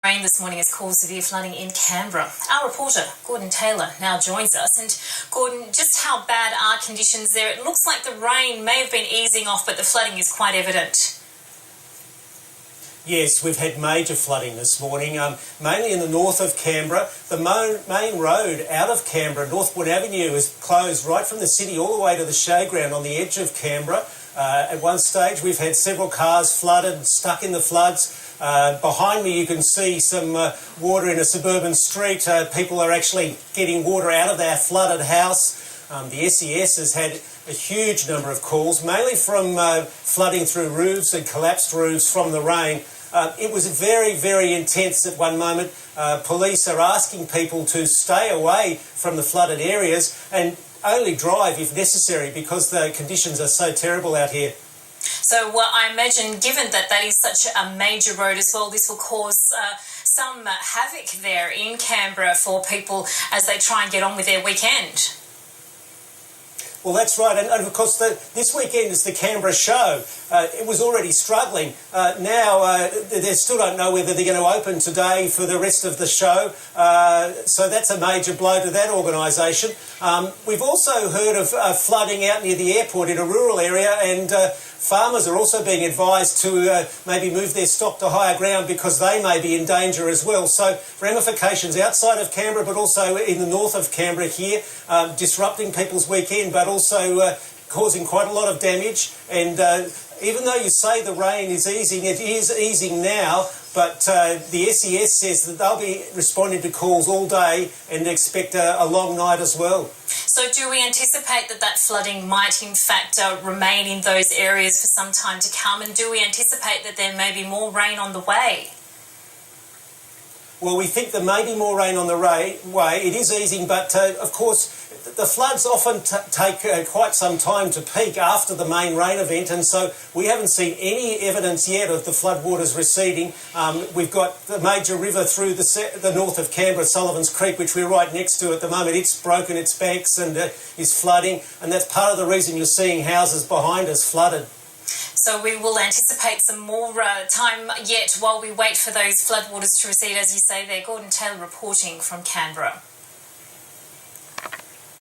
Rain this morning has caused severe flooding in Canberra. Our reporter, Gordon Taylor, now joins us. And Gordon, just how bad are conditions there? It looks like the rain may have been easing off, but the flooding is quite evident. Yes, we've had major flooding this morning, mainly in the north of Canberra. The main road out of Canberra, Northwood Avenue, is closed right from the city all the way to the showground on the edge of Canberra. At one stage, we've had several cars flooded, stuck in the floods. Behind me, you can see some water in a suburban street. People are actually getting water out of their flooded house. The SES has had a huge number of calls, mainly from flooding through roofs and collapsed roofs from the rain. It was very, very intense at one moment. Police are asking people to stay away from the flooded areas and only drive if necessary because the conditions are so terrible out here. So I imagine, given that that is such a major road as well, this will cause some havoc there in Canberra for people as they try and get on with their weekend. Well, that's right, and of course this weekend is the Canberra show. It was already struggling. Now they still don't know whether they're going to open today for the rest of the show, so that's a major blow to that organisation. We've also heard of flooding out near the airport in a rural area, and farmers are also being advised to maybe move their stock to higher ground because they may be in danger as well. So ramifications outside of Canberra, but also in the north of Canberra here, disrupting people's weekend, but also causing quite a lot of damage. And even though you say the rain is easing, it is easing now, but the SES says that they'll be responding to calls all day and expect a long night as well. So do we anticipate that flooding might in fact remain in those areas for some time to come, and do we anticipate that there may be more rain on the way? Well, we think there may be more rain on the way. It is easing, but of course the floods often take quite some time to peak after the main rain event, and so we haven't seen any evidence yet of the floodwaters receding. We've got the major river through the north of Canberra, Sullivan's Creek, which we're right next to at the moment. It's broken its banks and is flooding, and that's part of the reason you're seeing houses behind us flooded. So we will anticipate some more time yet while we wait for those floodwaters to recede, as you say there. Gordon Taylor reporting from Canberra.